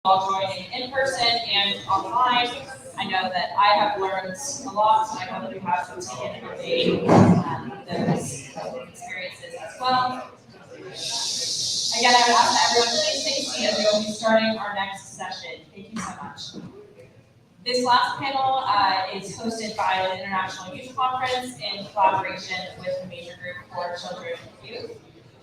all joining in person and online. I know that I have learned a lot, and I hope you have taken away those experiences as well. Again, I would ask that everyone please take a seat as we will be starting our next session. Thank you so much. This last panel is hosted by the International Youth Conference in collaboration with the Major Group for Children and Youth.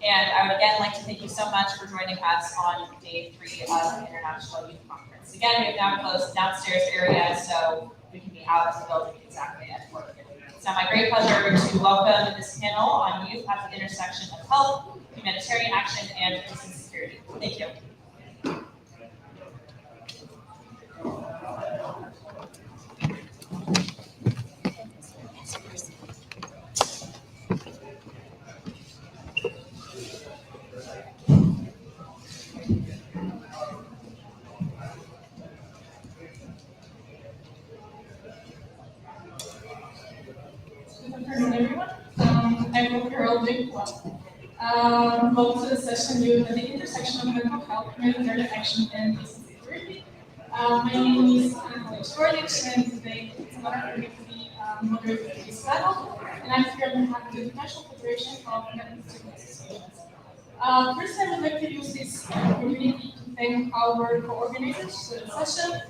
And I would again like to thank you so much for joining us on day 3 of the International Youth Conference. Again, we have now closed the downstairs area, so we can be out of the building exactly at 4. It's now my great pleasure to welcome this panel on youth at the intersection of health, humanitarian action, and peace and security. Thank you. Good afternoon, everyone. I hope you're all doing well. Welcome to the session Youth at the intersection of mental health, humanitarian action, and peace and security. My name is Anna Shorlich, and today it's an honor for me to be moderating this panel. And I'm here on behalf of the International Federation of Mental Student Associations. First, I would like to use this opportunity to thank our co-organizers for the session,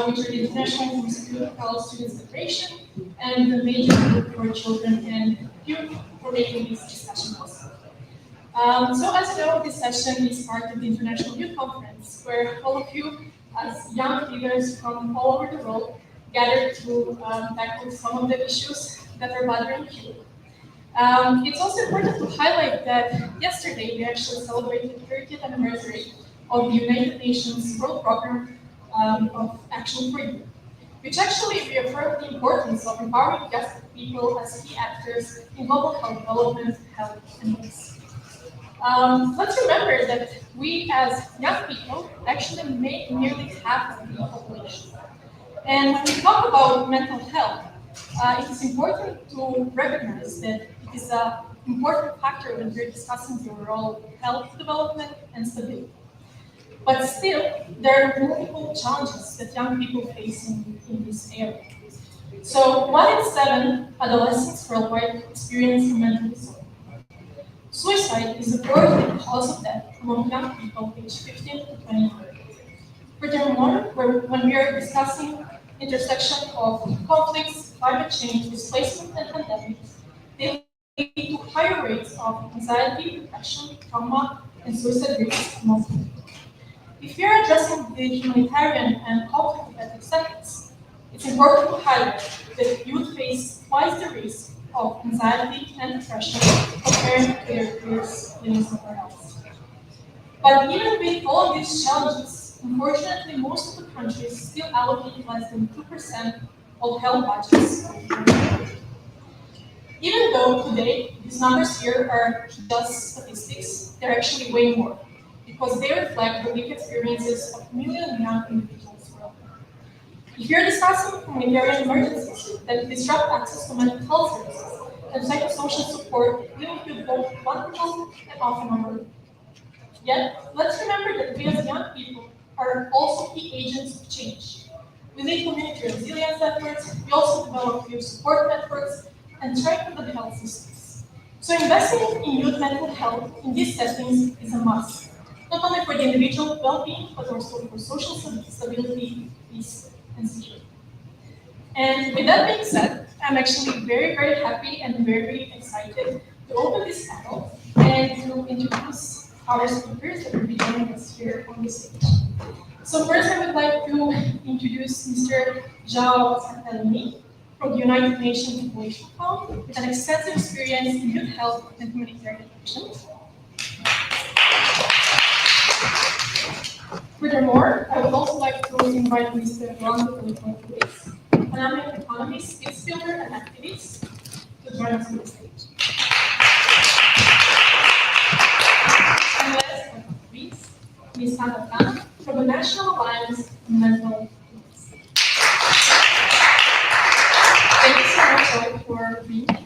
which are the International Institute of Students Federation and the Major Group for Children and Youth for making this discussion possible. So as you know, this session is part of the International Youth Conference, where all of you, as young leaders from all over the world, gather to tackle some of the issues that are bothering you. It's also important to highlight that yesterday we actually celebrated the 30th anniversary of the United Nations World Program of Action for Youth, which actually reaffirmed the importance of empowering young people as key actors in global health development, health, and peace. Let's remember that we as young people actually make nearly half of the population. And when we talk about mental health, it is important to recognize that it is an important factor when we're discussing the overall health development and stability. But still, there are multiple challenges that young people face in this area. So 1 in 7 adolescents worldwide experience a mental disorder. Suicide is the fourth leading cause of death among young people aged 15 to 24. Furthermore, when we are discussing intersection of conflicts, climate change, displacement, and pandemics, they lead to higher rates of anxiety, depression, trauma, and suicide rates among people. If we are addressing the humanitarian and conflict-affected settings, it's important to highlight that youth face twice the risk of anxiety and depression compared to their peers living somewhere else. But even with all of these challenges, unfortunately, most of the countries still allocate less than 2% of health budgets. Even though today these numbers here are just statistics, they're actually way more, because they reflect the lived experiences of millions of young individuals worldwide. If you're discussing humanitarian emergencies that disrupt access to mental health services and psychosocial support, we will feel both vulnerable and often overlooked. Yet, let's remember that we as young people are also key agents of change. We lead community resilience efforts, we also develop youth support networks, and strengthen the health systems. So investing in youth mental health in these settings is a must, not only for the individual well-being, but also for social stability, peace, and security. And with that being said, I'm actually very, very happy and very excited to open this panel and to introduce our speakers that will be joining us here on the stage. So first, I would like to introduce Mr. João Santelini from the United Nations Population Fund with an extensive experience in youth health and humanitarian action. Furthermore, I would also like to invite Mr. Rolando Felipe, an American economist, peace builder, and activist, to join us on the stage. And last but not least, Ms. Sandra Khan from the National Alliance on Mental Illness. Thank you so much all for being here.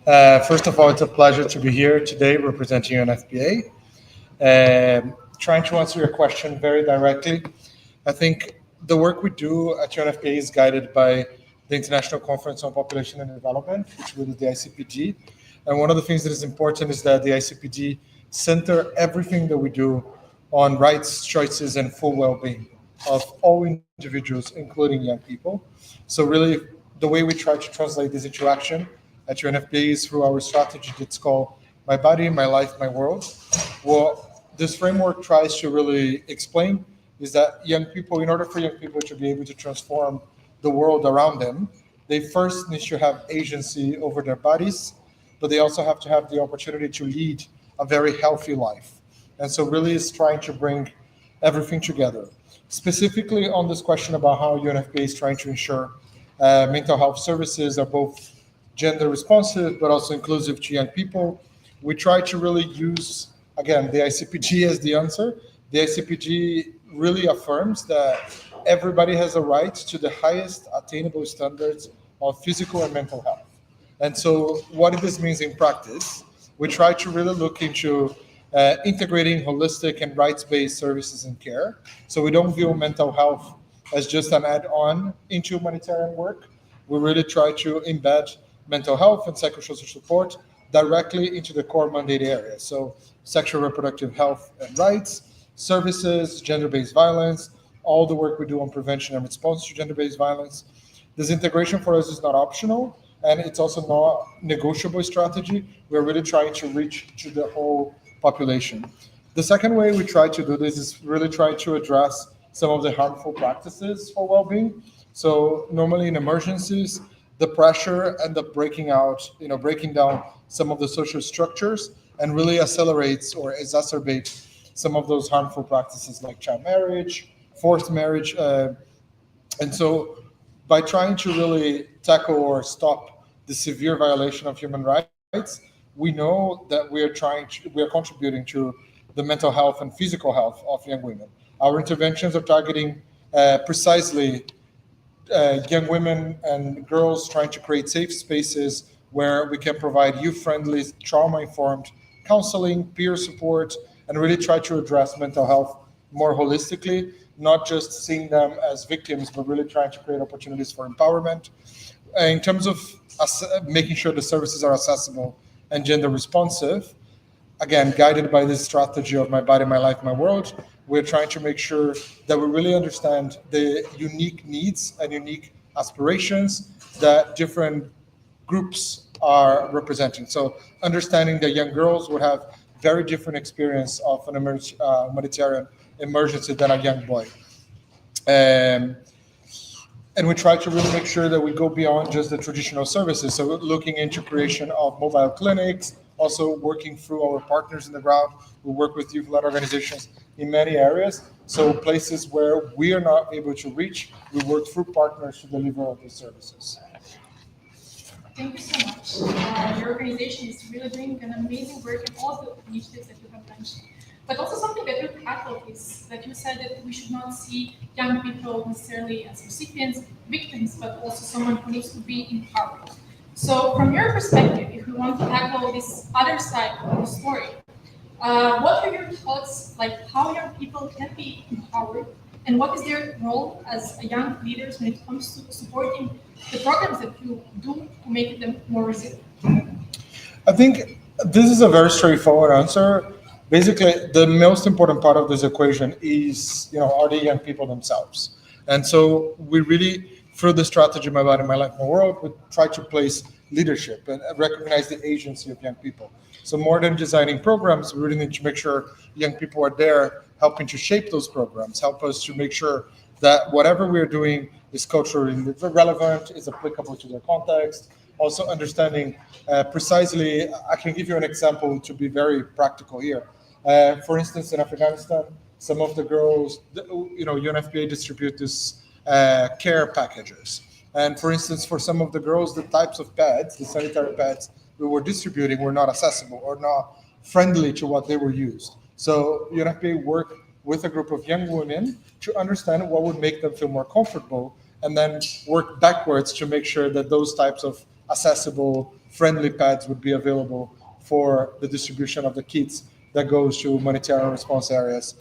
First of all, it's a pleasure to be here today representing UNFPA. Trying to answer your question very directly, I think the work we do at UNFPA is guided by the International Conference on Population and Development, which is the ICPD. And one of the things that is important is that the ICPD center everything that we do on rights, choices, and full well-being of all individuals, including young people. So really, the way we try to translate this into action at UNFPA is through our strategy that's called My Body, My Life, My World. What this framework tries to really explain is that young people, in order for young people to be able to transform the world around them, they first need to have agency over their bodies, but they also have to have the opportunity to lead a very healthy life. And so really it's trying to bring everything together. Specifically on this question about how UNFPA is trying to ensure mental health services are both gender responsive but also inclusive to young people, we try to really use, again, the ICPG as the answer. The ICPG really affirms that everybody has a right to the highest attainable standards of physical and mental health. And so what this means in practice, we try to really look into integrating holistic and rights-based services and care. So we don't view mental health as just an add-on into humanitarian work. We really try to embed mental health and psychosocial support directly into the core mandate areas. So sexual reproductive health and rights, services, gender-based violence, all the work we do on prevention and response to gender-based violence. This integration for us is not optional, and it's also not negotiable strategy. We're really trying to reach to the whole population. The second way we try to do this is really try to address some of the harmful practices for well-being. So normally in emergencies, the pressure and the breaking down some of the social structures and really accelerates or exacerbates some of those harmful practices like child marriage, forced marriage. And so by trying to really tackle or stop the severe violation of human rights, we know that we are contributing to the mental health and physical health of young women. Our interventions are targeting precisely young women and girls, trying to create safe spaces where we can provide youth-friendly, trauma-informed counseling, peer support, and really try to address mental health more holistically, not just seeing them as victims, but really trying to create opportunities for empowerment. In terms of making sure the services are accessible and gender responsive, again, guided by this strategy of My Body, My Life, My World, we're trying to make sure that we really understand the unique needs and unique aspirations that different groups are representing. So understanding that young girls would have very different experience of an humanitarian emergency than a young boy. And we try to really make sure that we go beyond just the traditional services. So looking into creation of mobile clinics, also working through our partners in the ground. We work with youth-led organizations in many areas. So places where we are not able to reach, we work through partners to deliver all these services. Thank you so much. Your organization is really doing an amazing work in all the initiatives that you have mentioned. But also something that you tackled is that you said that we should not see young people necessarily as recipients, victims, but also someone who needs to be empowered. So from your perspective, if we want to tackle this other side of the story, what are your thoughts, like how young people can be empowered, and what is their role as young leaders when it comes to supporting the programs that you do to make them more resilient? I think this is a very straightforward answer. Basically, the most important part of this equation is, are the young people themselves. And so we really, through the strategy, My Body, My Life, My World, we try to place leadership and recognize the agency of young people. So more than designing programs, we really need to make sure young people are there helping to shape those programs, help us to make sure that whatever we're doing is culturally relevant, is applicable to their context. Also understanding precisely, I can give you an example to be very practical here. For instance, in Afghanistan, some of the girls, UNFPA distribute this care packages. And for instance, for some of the girls, the types of pads, the sanitary pads we were distributing were not accessible or not friendly to what they were used. So UNFPA worked with a group of young women to understand what would make them feel more comfortable and then work backwards to make sure that those types of accessible friendly pads would be available for the distribution of the kits that goes to humanitarian response areas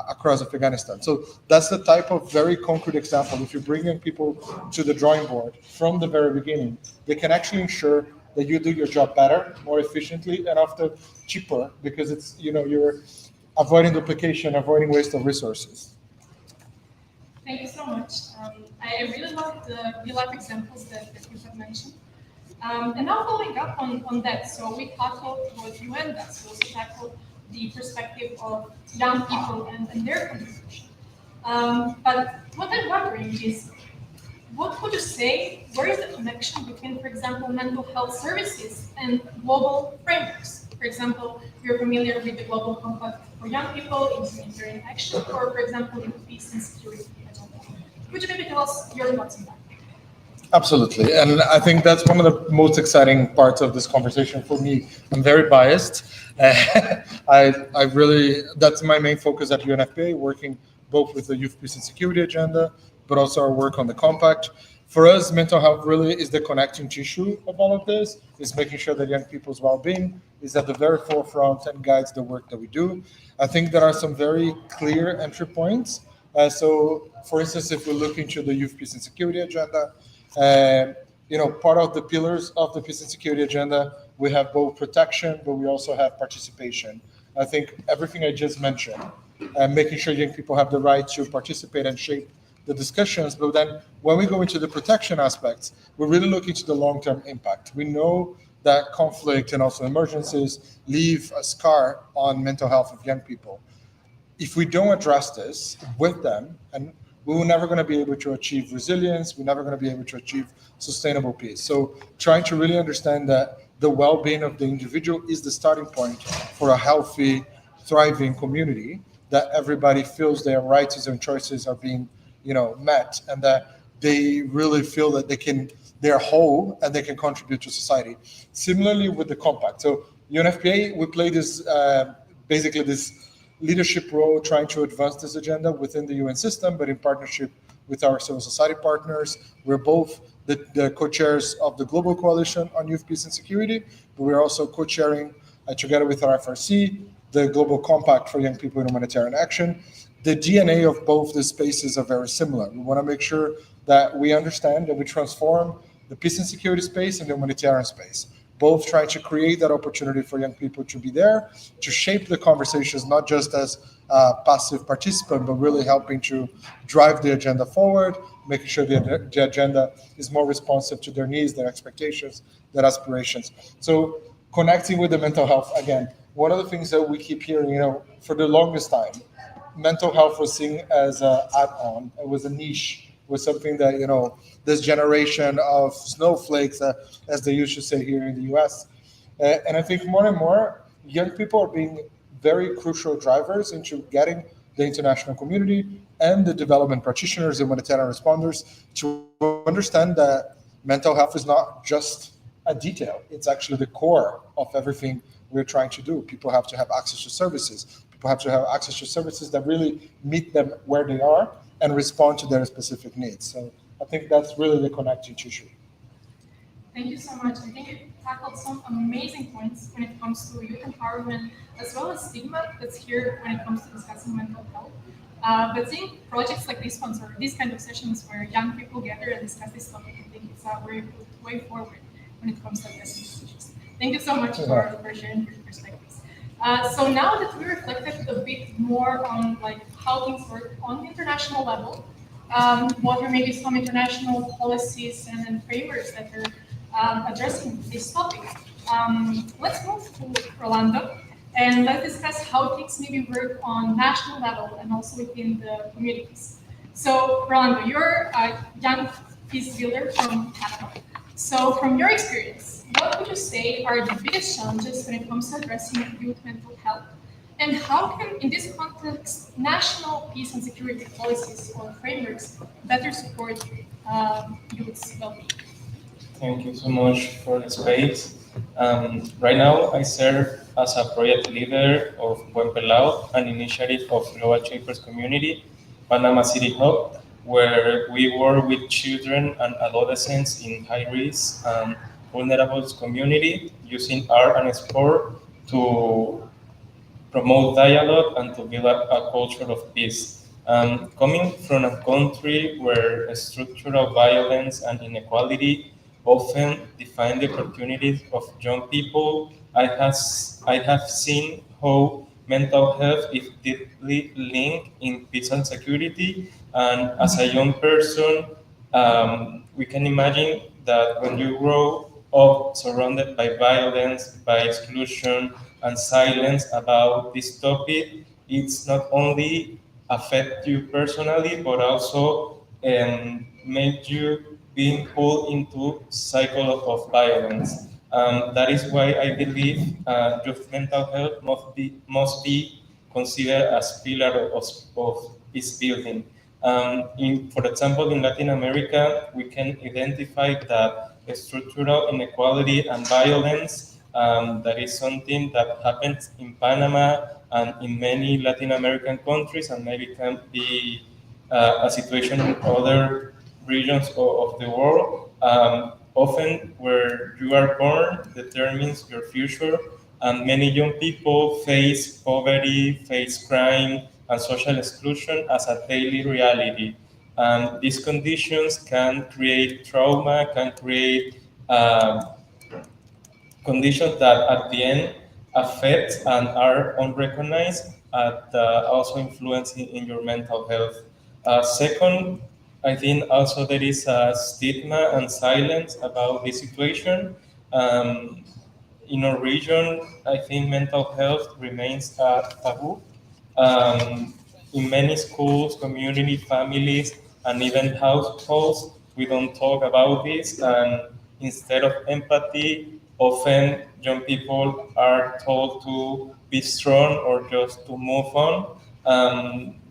across Afghanistan. So that's the type of very concrete example. If you're bringing people to the drawing board from the very beginning, they can actually ensure that you do your job better, more efficiently, and often cheaper, because it's, you're avoiding duplication, avoiding waste of resources. Thank you so much. I really love the real-life examples that you have mentioned. And now following up on that, so we tackled what UN does. We also tackled the perspective of young people and their contribution. But what I'm wondering is, what would you say, where is the connection between, for example, mental health services and global frameworks? For example, you're familiar with the Global Compact for Young People, Humanitarian Action, or for example, the Peace and Security Agenda. Could you maybe tell us your thoughts on that? Absolutely. And I think that's one of the most exciting parts of this conversation for me. I'm very biased. I really, that's my main focus at UNFPA, working both with the Youth Peace and Security Agenda, but also our work on the Compact. For us, mental health really is the connecting tissue of all of this, is making sure that young people's well-being is at the very forefront and guides the work that we do. I think there are some very clear entry points. So, for instance, if we look into the Youth Peace and Security Agenda, part of the pillars of the peace and security agenda, we have both protection, but we also have participation. I think everything I just mentioned, making sure young people have the right to participate and shape the discussions. But then when we go into the protection aspects, we're really looking to the long-term impact. We know that conflict and also emergencies leave a scar on mental health of young people. If we don't address this with them, and we're never going to be able to achieve resilience. We're never going to be able to achieve sustainable peace. So trying to really understand that the well-being of the individual is the starting point for a healthy, thriving community, that everybody feels their rights and choices are being, met, and that they really feel that they're whole and they can contribute to society. Similarly with the Compact. So UNFPA, we play this, basically this leadership role trying to advance this agenda within the UN system, but in partnership with our civil society partners. We're both the co-chairs of the Global Coalition on Youth, Peace and Security, but we're also co-chairing, together with our FRC, the Global Compact for Young People in Humanitarian Action. The DNA of both the spaces are very similar. We want to make sure that we understand that we transform the peace and security space and the humanitarian space, both trying to create that opportunity for young people to be there, to shape the conversations, not just as a passive participant, but really helping to drive the agenda forward, making sure the agenda is more responsive to their needs, their expectations, their aspirations. So connecting with the mental health, again, one of the things that we keep hearing, for the longest time, mental health was seen as an add-on. It was a niche, was something that, this generation of snowflakes, as they used to say here in the US. And I think more and more young people are being very crucial drivers into getting the international community and the development practitioners, the humanitarian responders, to understand that mental health is not just a detail. It's actually the core of everything we're trying to do. People have to have access to services. People have to have access to services that really meet them where they are and respond to their specific needs. So I think that's really the connecting tissue. Thank you so much. I think you tackled some amazing points when it comes to youth empowerment, as well as stigma that's here when it comes to discussing mental health. But seeing projects like these ones, or these kind of sessions where young people gather and discuss this topic, I think it's a very good way forward when it comes to addressing these issues. Thank you so much for sharing your perspectives. So now that we reflected a bit more on how things work on the international level, what are maybe some international policies and frameworks that are addressing this topic. Let's move to Rolando and let's discuss how things maybe work on national level and also within the communities. So Rolando, you're a young peace builder from Canada. So from your experience, what would you say are the biggest challenges when it comes to addressing youth mental health? And how can, in this context, national peace and security policies or frameworks better support youth's well-being? Thank you so much for the space. Right now, I serve as a project leader of Buen Pelao, an initiative of Global Shapers Community, Panama City Hub, where we work with children and adolescents in high risk vulnerable community using art and sport to promote dialogue and to build a culture of peace. Coming from a country where structural violence and inequality often define the opportunities of young people, I have seen how mental health is deeply linked in peace and security. And as a young person, we can imagine that when you grow up surrounded by violence, by exclusion, and silence about this topic, it's not only affect you personally, but also make you being pulled into cycle of violence. That is why I believe youth mental health must be considered as pillar of peace building. For example, in Latin America, we can identify that structural inequality and violence, that is something that happens in Panama and in many Latin American countries, and maybe can be a situation in other regions of the world. Often, where you are born determines your future, and many young people face poverty, face crime, and social exclusion as a daily reality. These conditions can create trauma, can create conditions that at the end affect and are unrecognized, also influencing in your mental health. Second, I think also there is a stigma and silence about this situation. Um, in our region, I think mental health remains a taboo. Um, in many schools, community, families, and even households, we don't talk about this. And instead of empathy, often young people are told to be strong or just to move on.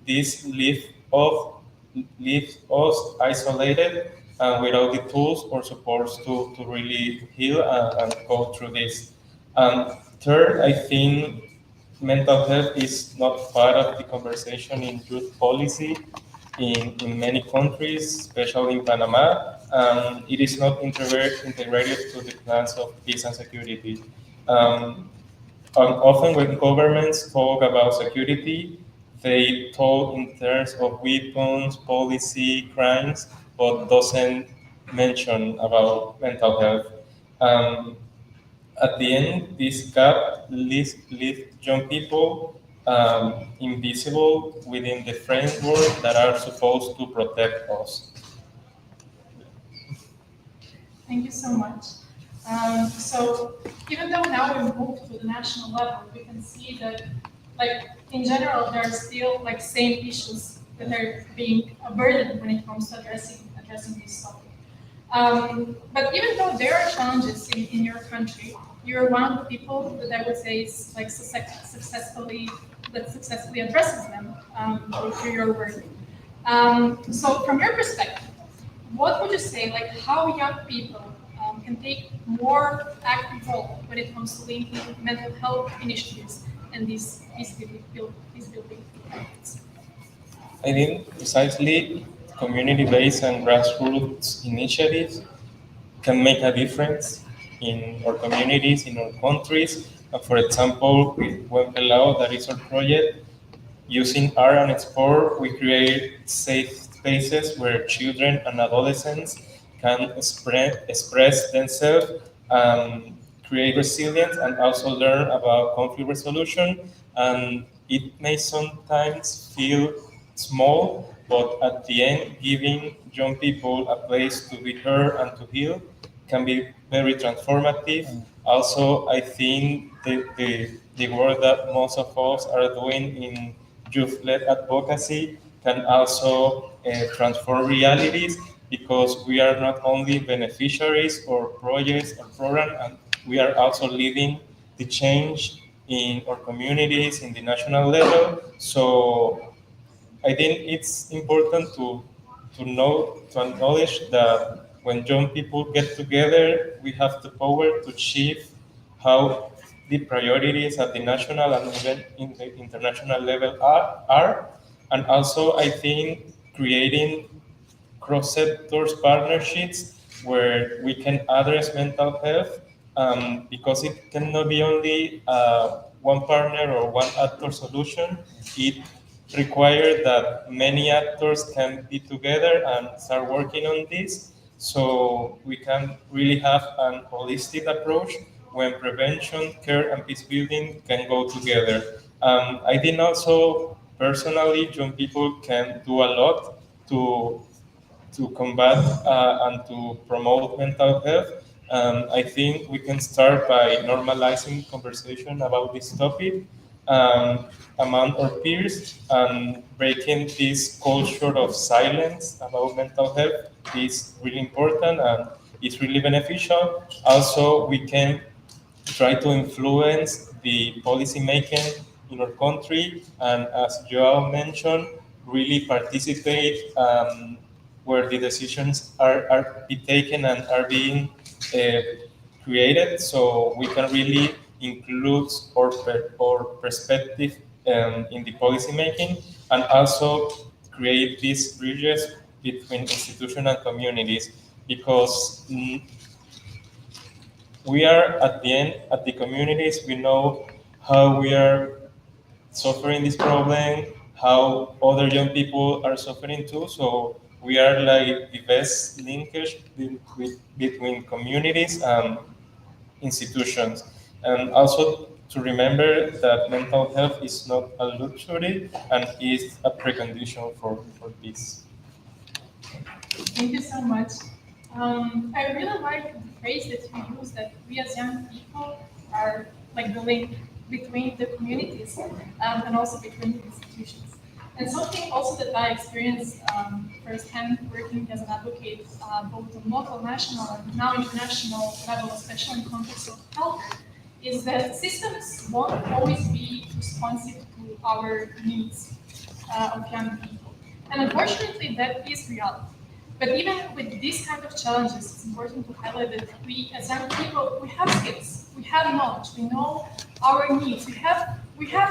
This leaves us isolated and without the tools or supports to really heal and go through this. Third, I think mental health is not part of the conversation in youth policy in many countries, especially in Panama. It is not integrated to the plans of peace and security. Um, Often when governments talk about security, they talk in terms of weapons, policy, crimes, but doesn't mention about mental health. Um, at the end, this gap leaves young people invisible within the framework that are supposed to protect us. Thank you so much. So even though now we moved to the national level, we can see that, like in general, there are still like same issues that are being a burden when it comes to addressing this topic. But even though there are challenges in your country, you're one of the people that I would say is like successfully addresses them through your work. So from your perspective, what would you say, like how young people can take more active role when it comes to linking mental health initiatives and these building efforts? I think precisely community-based and grassroots initiatives can make a difference in our communities, in our countries. For example, with Buen Pelao, that is our project, using art and sport, we create safe spaces where children and adolescents can express themselves, create resilience, and also learn about conflict resolution. And it may sometimes feel small, but at the end, giving young people a place to be heard and to heal can be very transformative. Also, I think the work that most of us are doing in youth-led advocacy can also transform realities because we are not only beneficiaries or projects or programs, and we are also leading the change in our communities in the national level. So I think it's important to acknowledge that when young people get together, we have the power to achieve how the priorities at the national and even in the international level are. And also, I think creating cross-sectors partnerships where we can address mental health, because it cannot be only one partner or one actor solution. It requires that many actors can be together and start working on this, so we can really have an holistic approach when prevention, care, and peace building can go together. I think also personally, young people can do a lot to combat and to promote mental health. I think we can start by normalizing conversation about this topic um, among our peers, and breaking this culture of silence about mental health is really important and it's really beneficial. Also, we can try to influence the policy making in our country, and as Joao mentioned, really participate where the decisions are be taken and are being uh, created, so we can really include our perspective in the policy making, and also create these bridges between institutions and communities, because we are at the end at the communities. We know how we are suffering this problem, how other young people are suffering too. So we are like the best linkage between communities and institutions. And also to remember that mental health is not a luxury and is a precondition for peace. Thank you so much. I really like the phrase that you use, that we as young people are like the link between the communities, and also between the institutions. And something also that I experienced firsthand working as an advocate, both on local, national, and now international level, especially in context of health, is that systems won't always be responsive to our needs of young people. And unfortunately, that is reality. But even with these kind of challenges, it's important to highlight that we, as young people, we have skills, we have knowledge, we know our needs, we have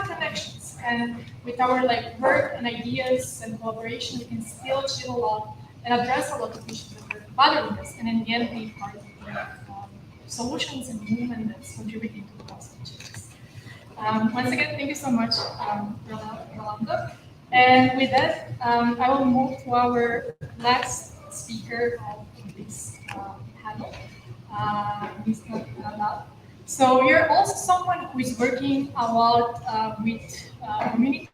connections, and with our like work and ideas and collaboration, we can still achieve a lot and address a lot of issues that are bothering us, and in the end, be part of the solutions and movement that's contributing to the positive changes. Once again, thank you so much, Rolando. And with that, I will move to our last speaker of this panel, Mr. Nadal. So you're also someone who is working a lot with communities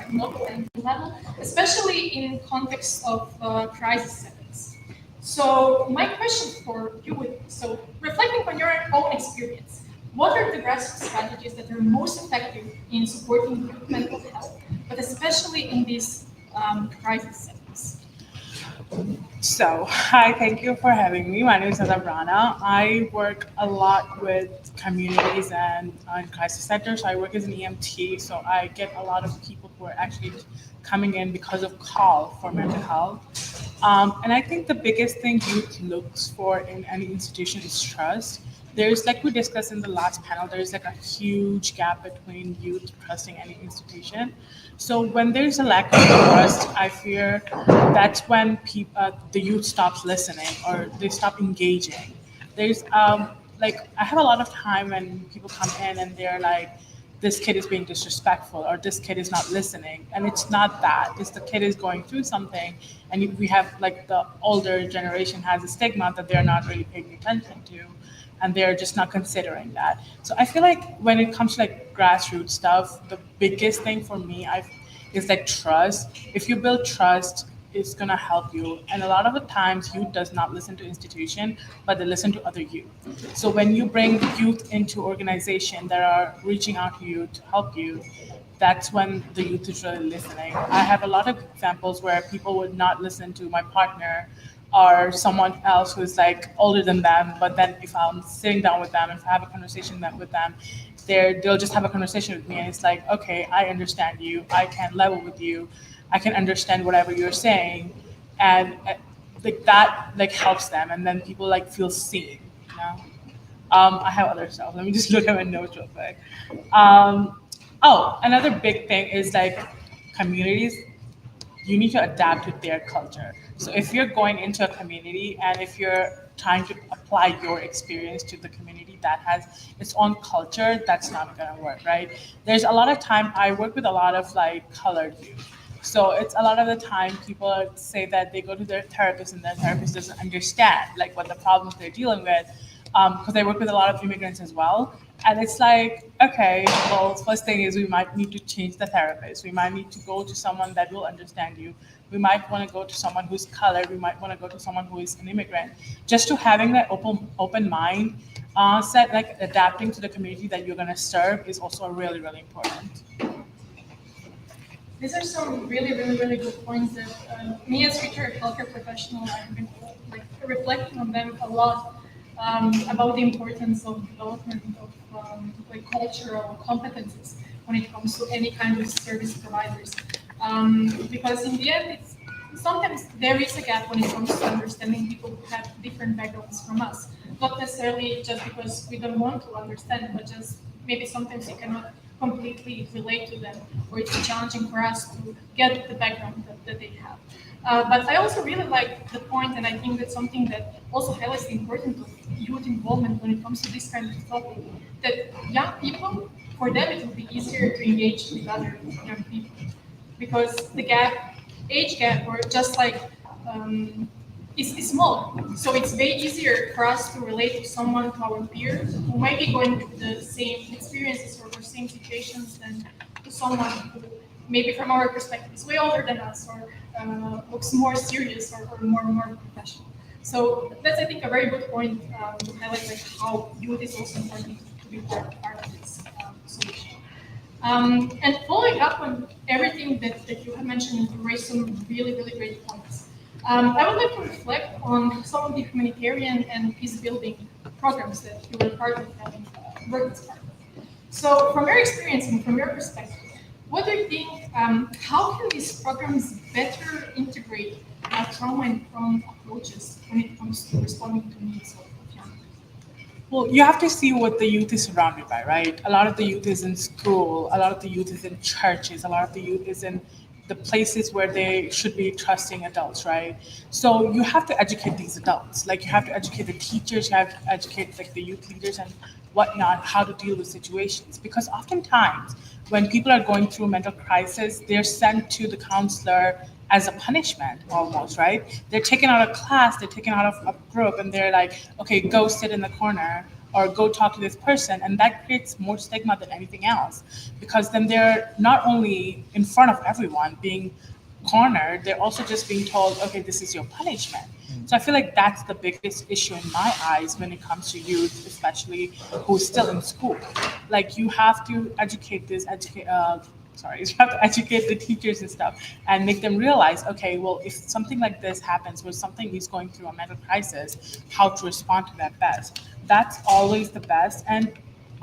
at local and level, especially in context of crisis settings. So my question for you would be, so reflecting on your own experience, what are the grassroots strategies that are most effective in supporting youth mental health, but especially in these crisis settings? So, hi, thank you for having me. My name is Rana. I work a lot with communities and crisis centers. I work as an EMT, so I get a lot of people who are actually coming in because of call for mental health. And I think the biggest thing youth looks for in any institution is trust. There's, like we discussed in the last panel, there's like a huge gap between youth trusting any institution. So when there's a lack of trust, I fear that's when the youth stops listening or they stop engaging. There's like I have a lot of time when people come in and they're like, this kid is being disrespectful or this kid is not listening, and it's not that. It's the kid is going through something, and we have like the older generation has a stigma that they're not really paying attention to, and they're just not considering that. So I feel like when it comes to like grassroots stuff, the biggest thing for me is like trust. If you build trust, it's gonna help you. And a lot of the times youth does not listen to institution, but they listen to other youth. So when you bring youth into organization that are reaching out to you to help you, that's when the youth is really listening. I have a lot of examples where people would not listen to my partner or someone else who's like older than them, but then if I'm sitting down with them, if I have a conversation with them, they'll just have a conversation with me, and it's like, okay, I understand you, I can level with you, I can understand whatever you're saying, and like that like helps them, and then people like feel seen, you know. I have other stuff. Let me just look at my notes real quick. Oh, another big thing is like communities. You need to adapt to their culture. So if you're going into a community and if you're trying to apply your experience to the community that has its own culture, that's not gonna work, right? There's a lot of time I work with a lot of like colored youth. So it's a lot of the time people say that they go to their therapist and their therapist doesn't understand like what the problems they're dealing with, because I work with a lot of immigrants as well. And it's like, okay, well, first thing is we might need to change the therapist. We might need to go to someone that will understand you. We might want to go to someone who's colored. We might want to go to someone who is an immigrant. Just to having that open mind set, like adapting to the community that you're going to serve is also really, really important. These are some really, really, really good points that me as future healthcare professional, I've been like reflecting on them a lot about the importance of development of like cultural competencies when it comes to any kind of service providers. Because in the end, it's sometimes there is a gap when it comes to understanding people who have different backgrounds from us. Not necessarily just because we don't want to understand, but just maybe sometimes we cannot completely relate to them, or it's challenging for us to get the background that they have. But I also really like the point, and I think that's something that also highlights the importance of youth involvement when it comes to this kind of topic. That young people, for them, it will be easier to engage with other young people because the gap, age gap, or just like is smaller. So it's way easier for us to relate to someone, to our peer, who might be going through the same experiences or same situations than to someone who maybe from our perspective is way older than us or looks more serious or more professional. So that's I think a very good point to highlight like how youth is also important to be part of this solution. And following up on everything that you have mentioned, you raised some really, really great points. I would like to reflect on some of the humanitarian and peace building programs that you were part of having worked as part of. So from your experience and from your perspective, what do you think, how can these programs better integrate trauma-informed approaches when it comes to responding to needs of young people? Well, you have to see what the youth is surrounded by, right? A lot of the youth is in school, a lot of the youth is in churches, a lot of the youth is in the places where they should be trusting adults, right? So you have to educate these adults. Like you have to educate the teachers, you have to educate like the youth leaders and whatnot, how to deal with situations. Because oftentimes when people are going through mental crisis, they're sent to the counselor as a punishment almost, right? They're taken out of class, they're taken out of a group, and they're like, okay, go sit in the corner or go talk to this person. And that creates more stigma than anything else because then they're not only in front of everyone being cornered, they're also just being told, okay, this is your punishment. So I feel like that's the biggest issue in my eyes when it comes to youth, especially who's still in school. Like you have to you have to educate the teachers and stuff and make them realize, okay, well, if something like this happens where something is going through a mental crisis, how to respond to that best. That's always the best. And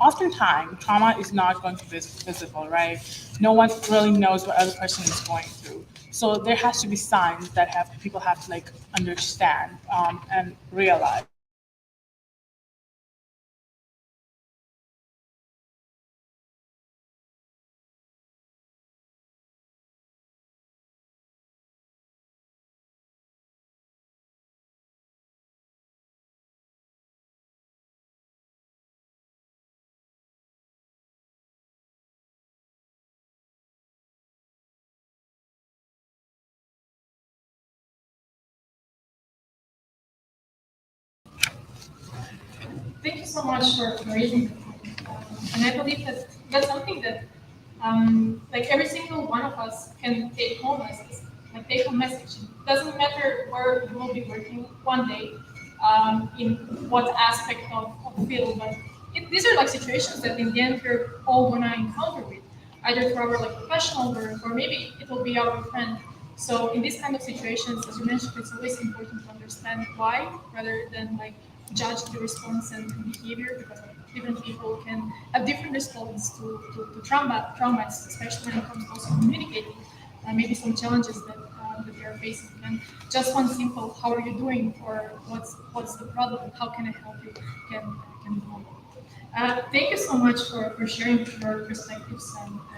oftentimes, trauma is not going to be physical, right? No one really knows what other person is going through. So there has to be signs that have people have to like understand and realize. Thank you so much for raising the point. And I believe that that's something that like every single one of us can take home as this, like take home message. It doesn't matter where you will be working one day, in what aspect of field, but these are like situations that in the end we're all gonna encounter with, either through our like professional work or maybe it will be our friend. So in these kind of situations, as you mentioned, it's always important to understand why rather than like judge the response and behavior because different people can have different response to traumas, especially when it comes to also communicating maybe some challenges that they are facing. And just one simple, how are you doing, or what's the problem, how can I help you, can be helpful. Thank you so much for sharing your perspectives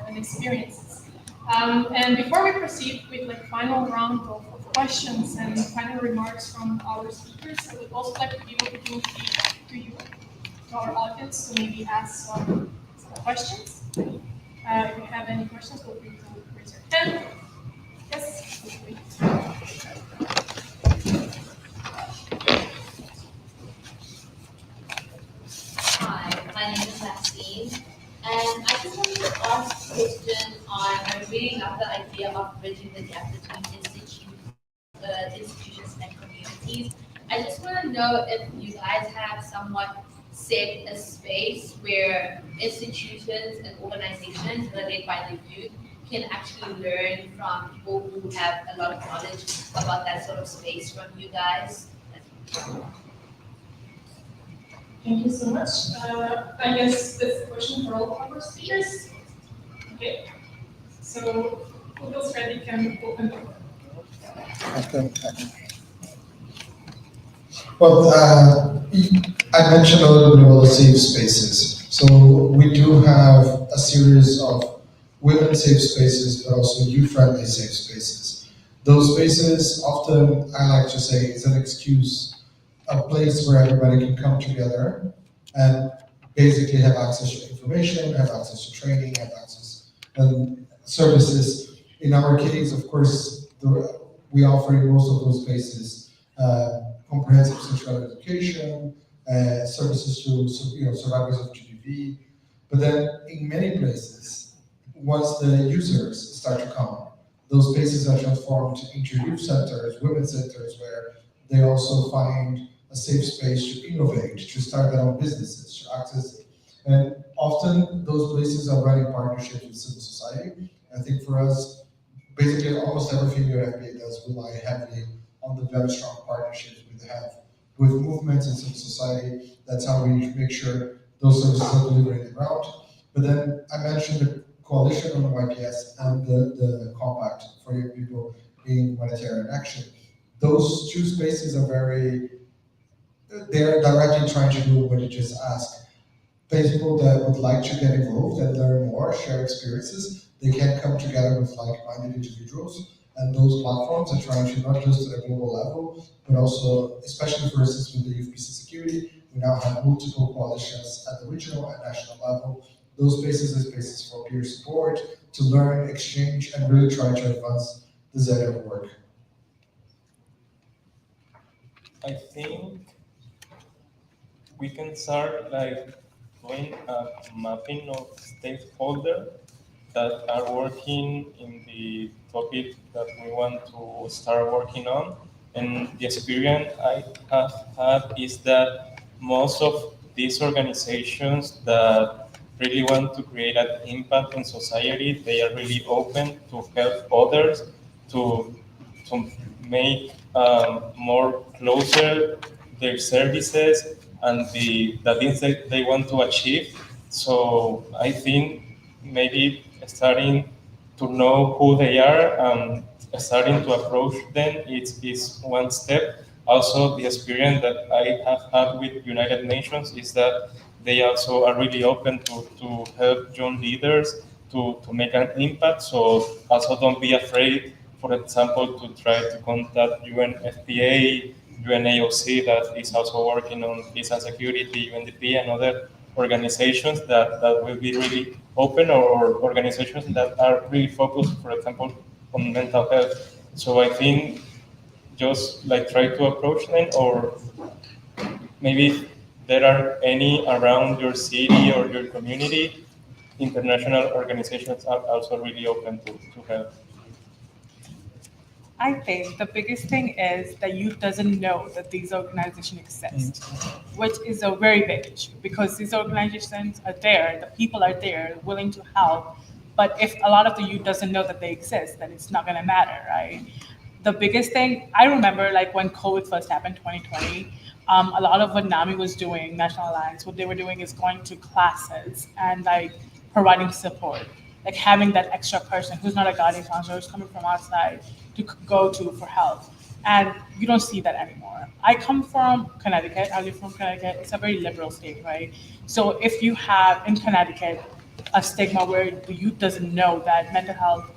and experiences. And before we proceed with like final round of questions and final remarks from our speakers, I would also like to be able to do feedback to you, to our audience, to maybe ask some questions. If you have any questions, feel free to raise your hand. Yes, please. Hi, my name is Maxine, and I just wanted to ask a question on, I really love the idea of bridging the gap between institutions and communities. I just want to know if you guys have somewhat set a space where institutions and organizations led by the youth can actually learn from people who have a lot of knowledge about that sort of space from you guys. Thank you so much. I guess this question for all of our speakers. Okay. So who feels ready can open the floor. I can. Well, I mentioned a little bit about the safe spaces. So we do have a series of women safe spaces, but also youth-friendly safe spaces. Those spaces often, I like to say, is an excuse, a place where everybody can come together and basically have access to information, have access to training, have access and services. In our case, of course, we offer in most of those spaces comprehensive sexual education, services to survivors of GBV. But then in many places, once the users start to come, those spaces are transformed into youth centers, women's centers, where they also find a safe space to innovate, to start their own businesses, to access. And often those places are running partnerships with civil society. I think for us, basically almost everything UNFPA does rely heavily on the very strong partnerships we have with movements and civil society. That's how we make sure those services are delivered in the ground. But then I mentioned the coalition on the YPS and the compact for young people in humanitarian action. Those two spaces are they're directly trying to do what you just asked. People that would like to get involved and learn more, share experiences, they can come together with like-minded individuals. And those platforms are trying to not just at a global level, but also, especially for instance with the youth peace and security, we now have multiple coalitions at the regional and national level. Those spaces are spaces for peer support, to learn, exchange, and really try to advance this area of work. I think we can start like doing a mapping of stakeholders that are working in the topic that we want to start working on. And the experience I have had is that most of these organizations that really want to create an impact in society, they are really open to help others to make more closer their services and the things that they want to achieve. So I think maybe starting to know who they are, starting to approach them is one step. Also, the experience that I have had with United Nations is that they also are really open to help young leaders to make an impact. So also don't be afraid, for example, to try to contact UNFPA, UNAOC that is also working on peace and security, UNDP and other organizations that will be really open, or organizations that are really focused, for example, on mental health. So I think just like try to approach them, or maybe if there are any around your city or your community, international organizations are also really open to help. I think the biggest thing is that youth doesn't know that these organizations exist, which is a very big issue because these organizations are there, the people are there, willing to help. But if a lot of the youth doesn't know that they exist, then it's not going to matter, right? The biggest thing I remember, like when COVID first happened, 2020, a lot of what NAMI was doing, National Alliance, what they were doing is going to classes and like providing support, like having that extra person who's not a guidance counselor, who's coming from outside to go to for help. And you don't see that anymore. I come from Connecticut. I live from Connecticut. It's a very liberal state, right? So if you have in Connecticut a stigma where the youth doesn't know that mental health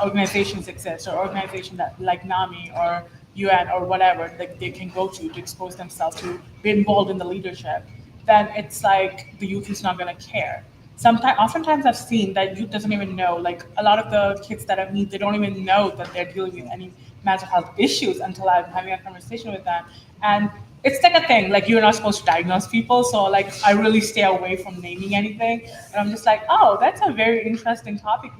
organizations exist, or organizations that like NAMI or UN or whatever, like they can go to expose themselves to be involved in the leadership, then it's like the youth is not going to care. Oftentimes I've seen that youth doesn't even know, like a lot of the kids that I meet, they don't even know that they're dealing with any mental health issues until I'm having a conversation with them. And it's like a thing, like you're not supposed to diagnose people. So like I really stay away from naming anything. And I'm just like, oh, that's a very interesting topic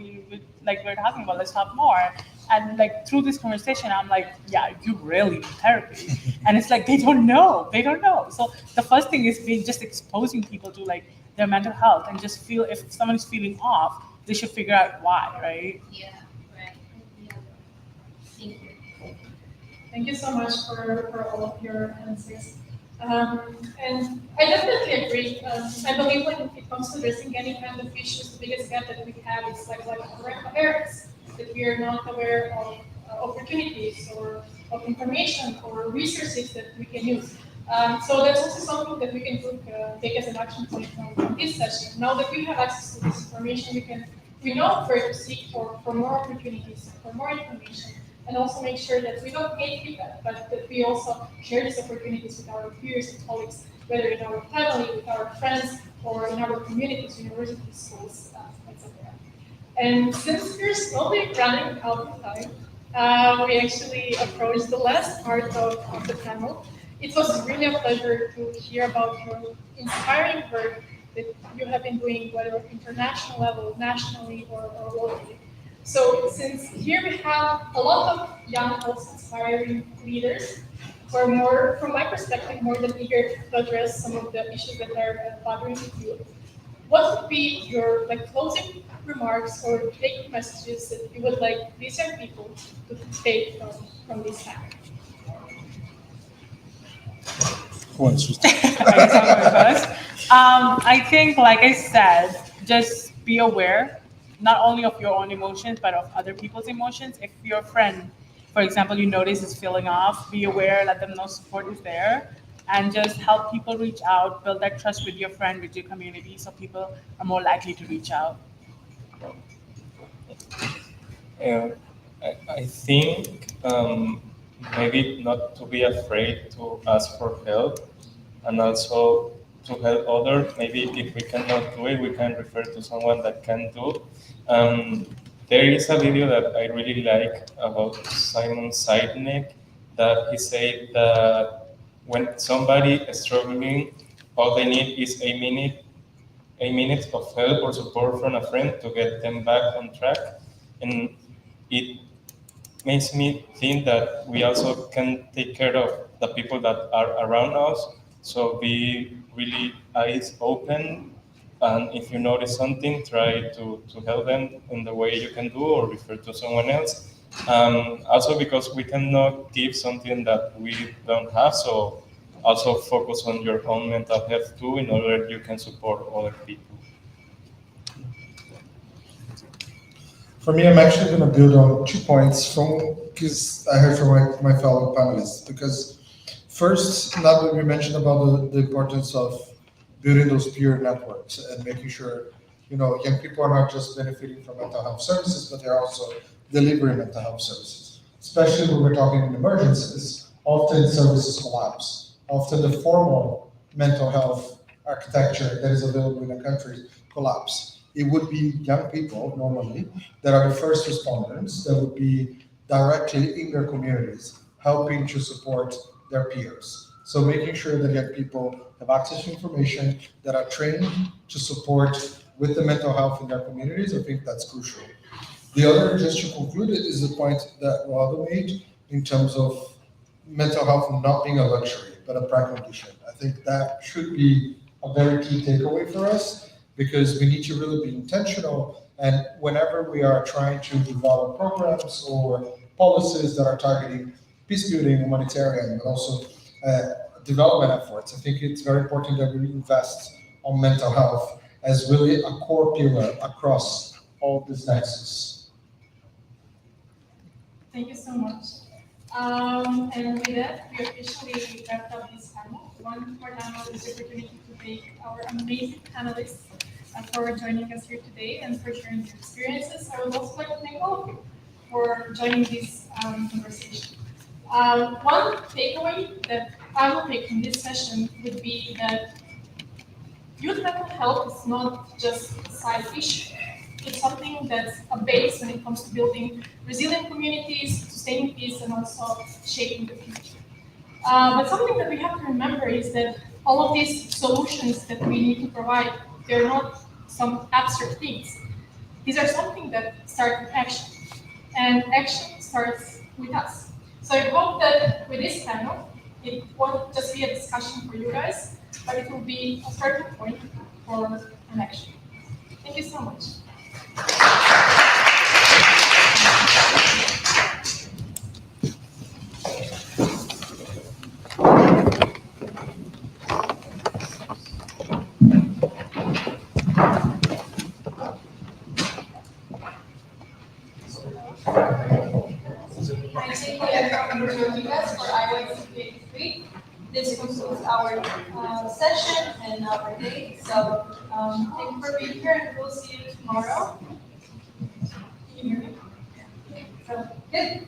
like we're talking about, let's talk more. And like through this conversation, I'm like, yeah, you really need therapy. And it's like, they don't know. So the first thing is being just exposing people to like their mental health, and just feel if someone is feeling off, they should figure out why, right? Yeah, right. Yeah. Thank you. Thank you so much for all of your answers. And I definitely agree. I believe when it comes to addressing any kind of issues, the biggest gap that we have is like awareness, that we are not aware of opportunities or of information or resources that we can use. So that's also something that we can take as an action point from this session. Now that we have access to this information, we know where to seek for more opportunities, for more information, and also make sure that we don't gatekeep that, but that we also share these opportunities with our peers and colleagues, whether in our family, with our friends, or in our communities, universities, schools, etc. And since we're slowly running out of time, we actually approached the last part of the panel. It was really a pleasure to hear about your inspiring work that you have been doing, whether at international level, nationally, or locally. So since here we have a lot of young, also inspiring leaders who are more, from my perspective, more than eager to address some of the issues that are bothering you, what would be your closing remarks or take messages that you would like these young people to take from this time? Who wants to start? I guess I'll go first. I think, like I said, just be aware not only of your own emotions, but of other people's emotions. If your friend, for example, you notice is feeling off, be aware, let them know support is there, and just help people reach out, build that trust with your friend, with your community, so people are more likely to reach out. I think maybe not to be afraid to ask for help, and also to help others. Maybe if we cannot do it, we can refer to someone that can do. Um, there is a video that I really like about Simon Sinek, that he said that when somebody is struggling, all they need is a minute of help or support from a friend to get them back on track. And it makes me think that we also can take care of the people that are around us. So be really eyes open. And if you notice something, try to help them in the way you can do, or refer to someone else. Also, because we cannot give something that we don't have. So also focus on your own mental health too, in order you can support other people. For me, I'm actually going to build on 2 points from because I heard from my fellow panelists. Because first, now that we mentioned about the importance of building those peer networks and making sure, young people are not just benefiting from mental health services, but they're also delivering mental health services. Especially when we're talking in emergencies, often services collapse. Often the formal mental health architecture that is available in a country collapse. It would be young people normally that are the first responders that would be directly in their communities, helping to support their peers. So making sure that young people have access to information, that are trained to support with the mental health in their communities, I think that's crucial. The other, just to conclude it, is the point that Rolando made in terms of mental health not being a luxury, but a precondition. I think that should be a very key takeaway for us, because we need to really be intentional. And whenever we are trying to develop programs or policies that are targeting peace building, humanitarian, but also development efforts, I think it's very important that we invest on mental health as really a core pillar across all this nexus. Thank you so much. And with that, we officially wrapped up this panel. One more time, this opportunity to thank our amazing panelists for joining us here today and for sharing your experiences. I would also like to thank all of you for joining this conversation. One takeaway that I will take from this session would be that youth mental health is not just a side issue. It's something that's a base when it comes to building resilient communities, sustaining peace, and also shaping the future. But something that we have to remember is that all of these solutions that we need to provide, they're not some abstract things. These are something that start with action, and action starts with us. So I hope that with this panel, it won't just be a discussion for you guys, but it will be a starting point for an action. Thank you so much. I think we have joining us for IYC 83. This concludes our session and our day. So thank you for being here, and we'll see you tomorrow. Can you hear me? So, good.